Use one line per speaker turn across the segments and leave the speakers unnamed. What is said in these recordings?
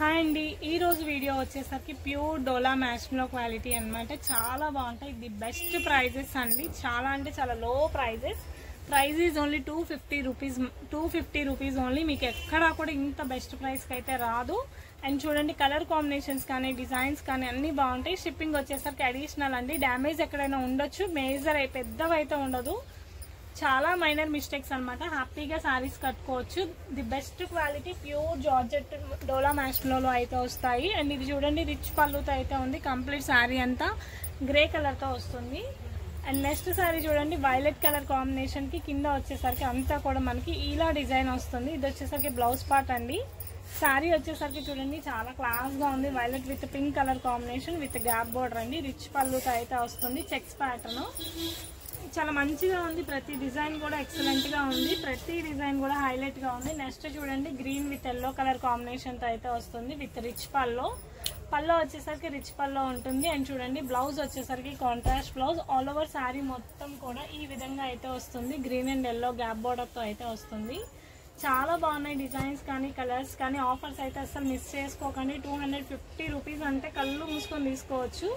Hi అండి, ఈ రోజు వీడియో వచ్చేసరికి ప్యూర్ డోలా మ్యాష్లో క్వాలిటీ అన్నమాట. చాలా బాగుంటాయి. ది బెస్ట్ ప్రైజెస్ అండి. చాలా అంటే చాలా low prices. Price is only 250 rupees only. మీకు ఎక్కడా కూడా ఇంత బెస్ట్ ప్రైస్కి అయితే రాదు. అండ్ చూడండి, కలర్ కాంబినేషన్స్ కానీ డిజైన్స్ కానీ అన్ని బాగుంటాయి. షిప్పింగ్ వచ్చేసరికి అడిషనల్ అండి. డ్యామేజ్ ఎక్కడైనా ఉండొచ్చు, మేజర్ పెద్దవైతే ఉండదు. చాలా మైనర్ మిస్టేక్స్ అనమాట. హ్యాపీగా సారీస్ కట్టుకోవచ్చు. The best quality pure georgette dola మ్యాష్లో అయితే వస్తాయి. అండ్ ఇది చూడండి, రిచ్ పళ్ళుతో అయితే ఉంది. కంప్లీట్ శారీ అంతా గ్రే కలర్తో వస్తుంది. అండ్ నెక్స్ట్ శారీ చూడండి, వైలెట్ కలర్ కాంబినేషన్ కి కింద వచ్చేసరికి అంతా కూడా మనకి ఇలా డిజైన్ వస్తుంది. ఇది వచ్చేసరికి బ్లౌజ్ పార్ట్ అండి. శారీ వచ్చేసరికి చూడండి, చాలా క్లాస్ గా ఉంది. Violet with pink colour combination with gap border అండి. రిచ్ పళ్ళుతో అయితే వస్తుంది. చెక్స్ ప్యాటర్న్ చాలా మంచిగా ఉంది. ప్రతి డిజైన్ కూడా ఎక్సలెంట్ గా ఉంది. ప్రతి డిజైన్ కూడా హైలైట్ గా ఉంది. నెక్స్ట్ చూడండి, green with yellow colour combination తో అయితే వస్తుంది విత్ రిచ్ పల్లో వచ్చేసరికి రిచ్ పల్లో ఉంటుంది. అండ్ చూడండి, బ్లౌజ్ వచ్చేసరికి contrast blouse. All over sari మొత్తం కూడా ఈ విధంగా అయితే వస్తుంది. Green and yellow gap border తో అయితే వస్తుంది. చాలా బాగున్నాయి డిజైన్స్ కానీ కలర్స్ కానీ. ఆఫర్స్ అయితే అసలు మిస్ చేసుకోకండి. 250 రూపీస్ అంటే కళ్ళు మూసుకొని తీసుకోవచ్చు.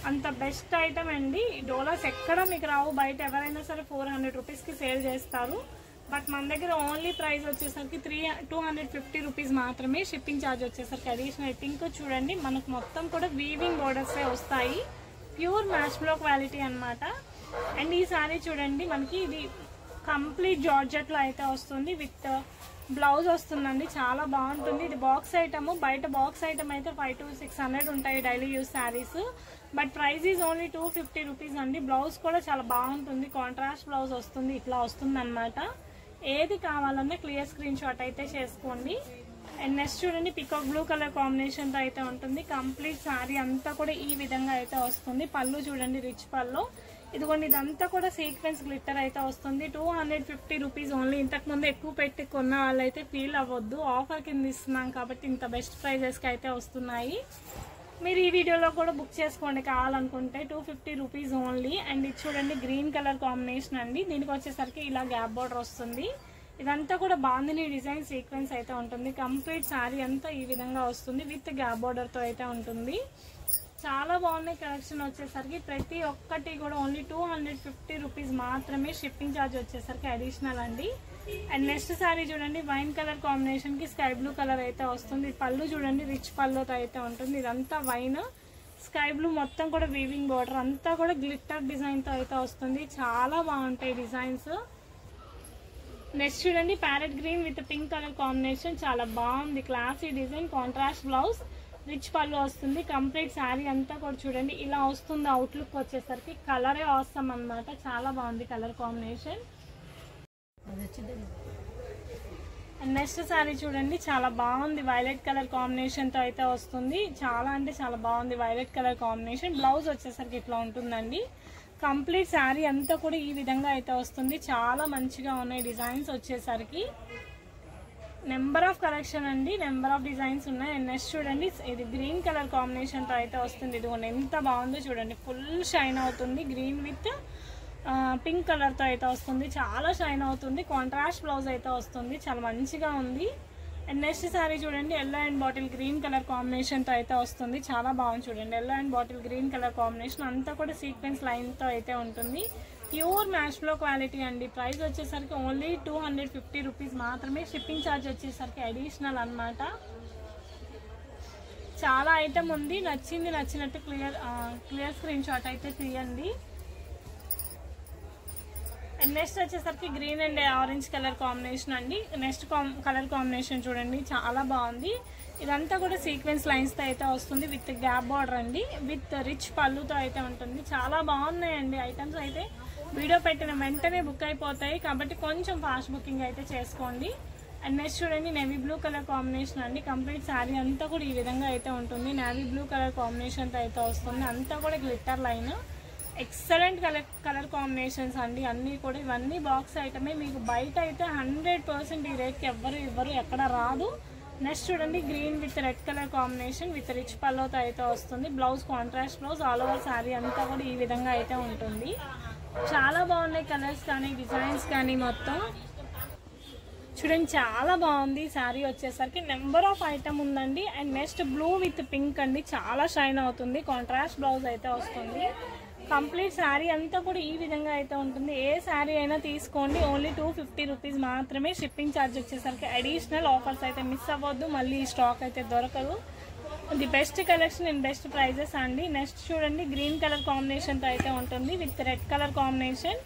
అంత బెస్ట్ ఐటమ్ అండి. డోలాస్ ఎక్కడ మీకు రావు. బయట ఎవరైనా సరే 400 రూపీస్ కి సేల్ చేస్తారు. బట్ మన దగ్గర ఓన్లీ ప్రైస్ వచ్చేసరికి 250 రూపీస్ మాత్రమే. షిప్పింగ్ ఛార్జ్ వచ్చేసరికి అడిషనల్. పింక్ చూడండి, మనకు మొత్తం కూడా వీవింగ్ బోర్డర్స్ వస్తాయి. ప్యూర్ మ్యాష్లో క్వాలిటీ అన్నమాట. అండ్ ఈ సారీ చూడండి, మనకి ఇది కంప్లీట్ జార్జెట్ లో అయితే వస్తుంది. విత్ బ్లౌజ్ వస్తుందండి. చాలా బాగుంటుంది. ఇది బాక్స్ ఐటమ్. బయట బాక్స్ ఐటమ్ అయితే 500 to 600 ఉంటాయి daily use saris. But price is only 250 rupees అండి. బ్లౌజ్ కూడా చాలా బాగుంటుంది. కాంట్రాస్ట్ బ్లౌజ్ వస్తుంది. ఇట్లా వస్తుంది అనమాట. ఏది కావాలన్నా క్లియర్ స్క్రీన్ షాట్ అయితే చేసుకోండి. అండ్ నెక్స్ట్ చూడండి, పికాక్ బ్లూ కలర్ కాంబినేషన్ తో అయితే ఉంటుంది. కంప్లీట్ శారీ అంతా కూడా ఈ విధంగా అయితే వస్తుంది. పళ్ళు చూడండి, రిచ్ పళ్ళు. ఇదిగోండి, ఇదంతా కూడా సీక్వెన్స్ గ్లిట్టర్ అయితే వస్తుంది. 250 రూపీస్ ఓన్లీ. ఇంతకు ముందు ఎక్కువ పెట్టి కొన్న వాళ్ళైతే ఫీల్ అవ్వద్దు. ఆఫర్ కింద ఇస్తున్నాం కాబట్టి ఇంత బెస్ట్ ప్రైజెస్ కి అయితే వస్తున్నాయి. మీరు ఈ వీడియోలో కూడా బుక్ చేసుకోండి కావాలనుకుంటే. 250 రూపీస్ ఓన్లీ. అండ్ ఇది చూడండి, గ్రీన్ కలర్ కాంబినేషన్ అండి. దీనికి వచ్చేసరికి ఇలా గ్యాప్ బోర్డర్ వస్తుంది. ఇదంతా కూడా బాందిని డిజైన్ సీక్వెన్స్ అయితే ఉంటుంది. కంప్లీట్ శారీ అంతా ఈ విధంగా వస్తుంది. విత్ గ్యాప్ బోర్డర్ తో అయితే ఉంటుంది. చాలా బాగున్నాయి. కలెక్షన్ వచ్చేసరికి ప్రతి ఒక్కటి కూడా ఓన్లీ 250 రూపీస్ మాత్రమే. షిప్పింగ్ ఛార్జ్ వచ్చేసరికి అడిషనల్ అండి. అండ్ నెక్స్ట్ శారీ చూడండి, వైన్ కలర్ కాంబినేషన్ కి స్కై బ్లూ కలర్ అయితే వస్తుంది. పళ్ళు చూడండి, రిచ్ పళ్ళుతో అయితే ఉంటుంది. ఇదంతా వైన్ స్కై బ్లూ మొత్తం కూడా వీవింగ్ బోర్డర్ అంతా కూడా గ్లిట్టర్ డిజైన్ తో అయితే వస్తుంది. చాలా బాగుంటాయి డిజైన్స్. నెక్స్ట్ చూడండి, parrot green with pink colour combination. చాలా బాగుంది. Classy design. Contrast blouse, rich పళ్ళు వస్తుంది. కంప్లీట్ శారీ అంతా కూడా చూడండి ఇలా వస్తుంది. అవుట్లుక్ వచ్చేసరికి కలరే అవసరం అన్నమాట. చాలా బాగుంది colour combination. And next sari చూడండి, చాలా బాగుంది. వైలెట్ కలర్ కాంబినేషన్ తో అయితే వస్తుంది. చాలా అంటే చాలా బాగుంది వైలెట్ కలర్ కాంబినేషన్. బ్లౌజ్ వచ్చేసరికి ఇట్లా ఉంటుందండి. కంప్లీట్ శారీ అంతా కూడా ఈ విధంగా అయితే వస్తుంది. చాలా మంచిగా ఉన్నాయి డిజైన్స్ వచ్చేసరికి. నెంబర్ ఆఫ్ కలెక్షన్ అండి, నెంబర్ ఆఫ్ డిజైన్స్ ఉన్నాయి. అండ్ నెక్స్ట్ చూడండి, ఇది గ్రీన్ కలర్ కాంబినేషన్ తో అయితే వస్తుంది. ఇదిగోండి ఎంత బాగుందో చూడండి. ఫుల్ షైన్ అవుతుంది. గ్రీన్ విత్ పింక్ కలర్ తో అయితే వస్తుంది. చాలా షైన్ అవుతుంది. కాంట్రాస్ట్ బ్లౌజ్ అయితే వస్తుంది. చాలా మంచిగా ఉంది. అండ్ నెక్స్ట్ శారీ చూడండి, yellow and bottle green colour combination తో అయితే వస్తుంది. చాలా బాగుంది చూడండి. Yellow and bottle green colour combination అంతా కూడా సీక్వెన్స్ లైన్ తో అయితే ఉంటుంది. ప్యూర్ మ్యాష్లో క్వాలిటీ అండి. ప్రైస్ వచ్చేసరికి ఓన్లీ 250 రూపీస్ మాత్రమే. షిప్పింగ్ ఛార్జ్ వచ్చేసరికి అడిషనల్ అన్నమాట. చాలా ఐటమ్ ఉంది. నచ్చింది నచ్చినట్టు క్లియర్ స్క్రీన్ షాట్ అయితే తీయండి. అండ్ నెక్స్ట్ వచ్చేసరికి green and orange colour combination అండి. నెక్స్ట్ కలర్ కాంబినేషన్ చూడండి, చాలా బాగుంది. ఇదంతా కూడా సీక్వెన్స్ లైన్స్ తో అయితే వస్తుంది. విత్ గ్యాప్ బార్డర్ అండి. విత్ రిచ్ పళ్ళుతో అయితే ఉంటుంది. చాలా బాగున్నాయండి ఐటమ్స్ అయితే. వీడియో పెట్టిన వెంటనే బుక్ అయిపోతాయి కాబట్టి కొంచెం ఫాస్ట్ బుకింగ్ అయితే చేసుకోండి. అండ్ నెక్స్ట్ చూడండి, నేవీ బ్లూ కలర్ కాంబినేషన్ అండి. కంప్లీట్ శారీ అంతా కూడా ఈ విధంగా అయితే ఉంటుంది. నేవీ బ్లూ కలర్ కాంబినేషన్ తో అయితే వస్తుంది. అంతా కూడా glitter line. Excellent colour combinations అండి అన్ని కూడా. ఇవన్నీ బాక్స్ ఐటమే. మీకు బయట అయితే 100% ఈ రేట్కి ఎవ్వరు ఇవ్వరు, ఎక్కడ రాదు. నెక్స్ట్ చూడండి, green with red colour combination with rich పళ్ళుతో అయితే వస్తుంది. Blouse contrast blouse. All over sari అంతా కూడా ఈ విధంగా అయితే ఉంటుంది. చాలా బాగున్నాయి కలర్స్ కానీ డిజైన్స్ కానీ మొత్తం. చూడండి చాలా బాగుంది శారీ వచ్చేసరికి. నెంబర్ ఆఫ్ ఐటమ్ ఉందండి. And next blue with pink అండి, చాలా షైన్ అవుతుంది. కాంట్రాస్ట్ బ్లౌజ్ అయితే వస్తుంది. కంప్లీట్ శారీ అంతా కూడా ఈ విధంగా అయితే ఉంటుంది. ఏ శారీ అయినా తీసుకోండి, ఓన్లీ 250 రూపీస్ మాత్రమే. షిప్పింగ్ ఛార్జ్ వచ్చేసరికి అడిషనల్. ఆఫర్స్ అయితే మిస్ అవ్వద్దు, మళ్ళీ ఈ స్టాక్ అయితే దొరకదు. The best collection in best prices అండి. నెక్స్ట్ చూడండి గ్రీన్ కలర్ కాంబినేషన్తో అయితే ఉంటుంది విత్ రెడ్ కలర్ కాంబినేషన్.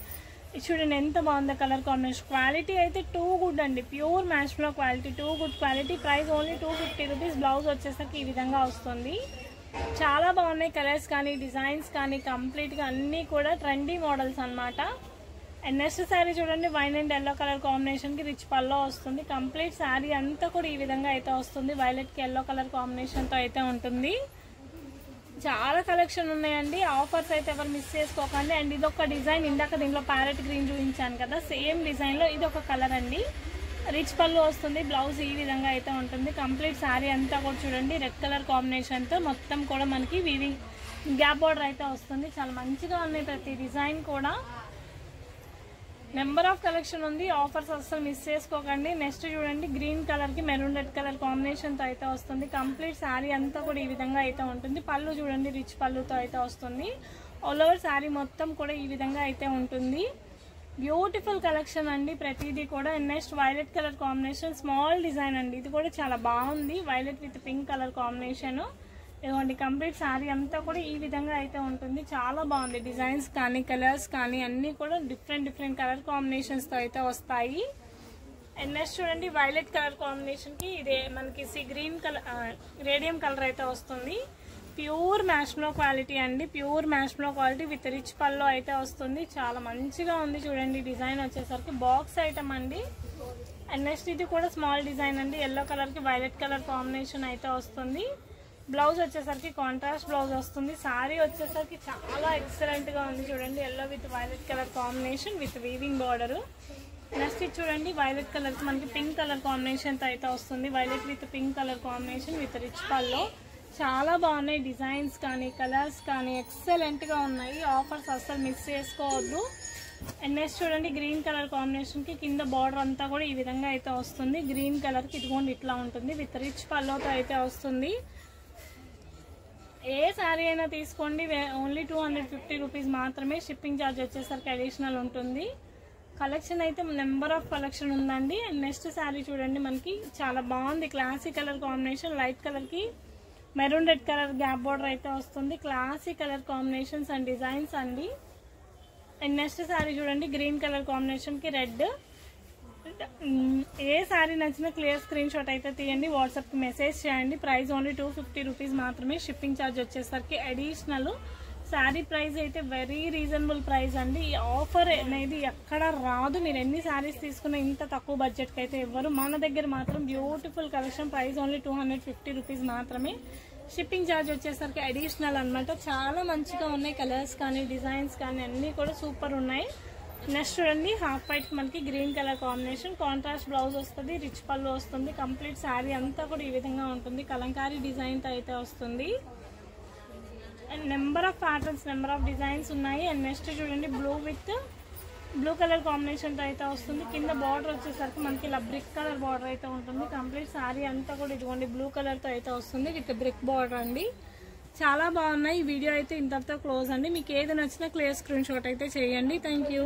చూడండి ఎంత బాగుందో కలర్ కాంబినేషన్. క్వాలిటీ అయితే టూ గుడ్ అండి, ప్యూర్ మ్యాచ్లో quality, too good quality. Price only 250 rupees. Blouse వచ్చేసరికి ఈ విధంగా వస్తుంది. చాలా బాగున్నాయి కలర్స్ కానీ డిజైన్స్ కానీ, కంప్లీట్గా అన్నీ కూడా ట్రెండీ మోడల్స్ అనమాట. అండ్ నెక్స్ట్ శారీ చూడండి వైన్ అండ్ ఎల్లో కలర్ కాంబినేషన్కి రిచ్ పల్లో వస్తుంది. కంప్లీట్ శారీ అంతా కూడా ఈ విధంగా అయితే వస్తుంది. వైలెట్కి ఎల్లో కలర్ కాంబినేషన్తో అయితే ఉంటుంది. చాలా కలెక్షన్ ఉన్నాయండి. ఆఫర్స్ అయితే ఎవరు మిస్ చేసుకోకండి. అండ్ ఇదొక డిజైన్, ఇందాక దీంట్లో ప్యారెట్ గ్రీన్ చూపించాను కదా, సేమ్ డిజైన్లో ఇది ఒక కలర్ అండి. రిచ్ పళ్ళు వస్తుంది. బ్లౌజ్ ఈ విధంగా అయితే ఉంటుంది. కంప్లీట్ శారీ అంతా కూడా చూడండి రెడ్ కలర్ కాంబినేషన్తో మొత్తం కూడా మనకి వీవింగ్ గ్యాప్ బార్డర్ అయితే వస్తుంది. చాలా మంచిగా ఉన్నాయి ప్రతి డిజైన్ కూడా. నెంబర్ ఆఫ్ కలెక్షన్ ఉంది. ఆఫర్స్ అస్సలు మిస్ చేసుకోకండి. నెక్స్ట్ చూడండి గ్రీన్ కలర్కి మెరూన్ రెడ్ కలర్ కాంబినేషన్తో అయితే వస్తుంది. కంప్లీట్ శారీ అంతా కూడా ఈ విధంగా అయితే ఉంటుంది. పళ్ళు చూడండి రిచ్ పళ్ళుతో అయితే వస్తుంది. ఆల్ ఓవర్ శారీ మొత్తం కూడా ఈ విధంగా అయితే ఉంటుంది. బ్యూటిఫుల్ కలెక్షన్ అండి ప్రతిదీ కూడా. Next violet colour combination small design అండి, ఇది కూడా చాలా బాగుంది. Violet with pink colour combination. ఇదిగోండి కంప్లీట్ శారీ అంతా కూడా ఈ విధంగా అయితే ఉంటుంది. చాలా బాగుంది. డిజైన్స్ కానీ కలర్స్ కానీ అన్నీ కూడా డిఫరెంట్ కలర్ కాంబినేషన్స్తో అయితే వస్తాయి. అండ్ నెక్స్ట్ చూడండి వైలెట్ కలర్ కాంబినేషన్కి ఇదే మనకి గ్రీన్ కలర్ రేడియం కలర్ అయితే వస్తుంది. ప్యూర్ మ్యాష్లో క్వాలిటీ అండి, ప్యూర్ మ్యాష్లో క్వాలిటీ విత్ రిచ్ పల్లో అయితే వస్తుంది. చాలా మంచిగా ఉంది చూడండి. డిజైన్ వచ్చేసరికి బాక్స్ ఐటమ్ అండి. అండ్ నెక్స్ట్ ఇది కూడా స్మాల్ డిజైన్ అండి. ఎల్లో కలర్కి వైలెట్ కలర్ కాంబినేషన్ అయితే వస్తుంది. బ్లౌజ్ వచ్చేసరికి కాంట్రాస్ట్ బ్లౌజ్ వస్తుంది. శారీ వచ్చేసరికి చాలా ఎక్సలెంట్గా ఉంది చూడండి. Yellow with violet colour combination with weaving border. Next ఇది చూడండి వైలెట్ కలర్కి మనకి పింక్ కలర్ కాంబినేషన్తో అయితే వస్తుంది. Violet with pink colour combination with rich pallu. చాలా బాగున్నాయి డిజైన్స్ కానీ కలర్స్ కానీ ఎక్సలెంట్గా ఉన్నాయి. ఆఫర్స్ అస్సలు మిస్ చేసుకోవద్దు. అండ్ నెక్స్ట్ చూడండి గ్రీన్ కలర్ కాంబినేషన్కి కింద బార్డర్ అంతా కూడా ఈ విధంగా అయితే వస్తుంది. గ్రీన్ కలర్కి ఇదిగోండి ఇట్లా ఉంటుంది విత్ రిచ్ పల్లోతో అయితే వస్తుంది. ఏ శారీ అయినా తీసుకోండి, ఓన్లీ 250 రూపీస్ మాత్రమే. షిప్పింగ్ ఛార్జ్ వచ్చేసరికి అడిషనల్ ఉంటుంది. కలెక్షన్ అయితే నెంబర్ ఆఫ్ కలెక్షన్ ఉందండి. అండ్ నెక్స్ట్ శారీ చూడండి మనకి చాలా బాగుంది. క్లాసీ కలర్ కాంబినేషన్, లైట్ కలర్కి maroon red colour gap border అయితే వస్తుంది. Classy colour combinations and designs అండి. అండ్ నెక్స్ట్ శారీ చూడండి గ్రీన్ కలర్ కాంబినేషన్కి రెడ్. ఏ శారీ నచ్చినా క్లియర్ స్క్రీన్ షాట్ అయితే తీయండి, వాట్సాప్కి మెసేజ్ చేయండి. ప్రైస్ ఓన్లీ 250 రూపీస్ మాత్రమే. షిప్పింగ్ ఛార్జ్ వచ్చేసరికి అడిషనల్. శారీ ప్రైస్ అయితే వెరీ రీజనబుల్ ప్రైస్ అండి. ఈ ఆఫర్ అనేది ఎక్కడ రాదు. మీరు ఎన్ని శారీస్ తీసుకున్నా ఇంత తక్కువ బడ్జెట్కి అయితే ఇవ్వరు. మన దగ్గర మాత్రం beautiful collection. Price only 250 rupees మాత్రమే. షిప్పింగ్ ఛార్జ్ వచ్చేసరికి అడిషనల్ అనమాట. చాలా మంచిగా ఉన్నాయి కలర్స్ కానీ డిజైన్స్ కానీ అన్నీ కూడా సూపర్ ఉన్నాయి. నెక్స్ట్ చూడండి హాఫ్ వైట్ మనకి green colour combination, contrast blouse వస్తుంది, రిచ్ పళ్ళు వస్తుంది. కంప్లీట్ శారీ అంతా కూడా ఈ విధంగా ఉంటుంది. కలంకారీ డిజైన్తో అయితే వస్తుంది. And number of patterns, number of designs ఉన్నాయి. అండ్ నెక్స్ట్ చూడండి బ్లూ కలర్ కాంబినేషన్తో అయితే వస్తుంది. కింద బార్డర్ వచ్చేసరికి మనకి ఇలా బ్రిక్ కలర్ బార్డర్ అయితే ఉంటుంది. కంప్లీట్ శారీ అంతా కూడా ఇదిగోండి బ్లూ కలర్తో అయితే వస్తుంది విత్ బ్రిక్ బార్డర్ అండి. చాలా బాగున్నాయి. ఈ వీడియో అయితే ఇంతటితో క్లోజ్ అండి. మీకు ఏది నచ్చినా క్లియర్ స్క్రీన్ షాట్ అయితే చేయండి. Thank you.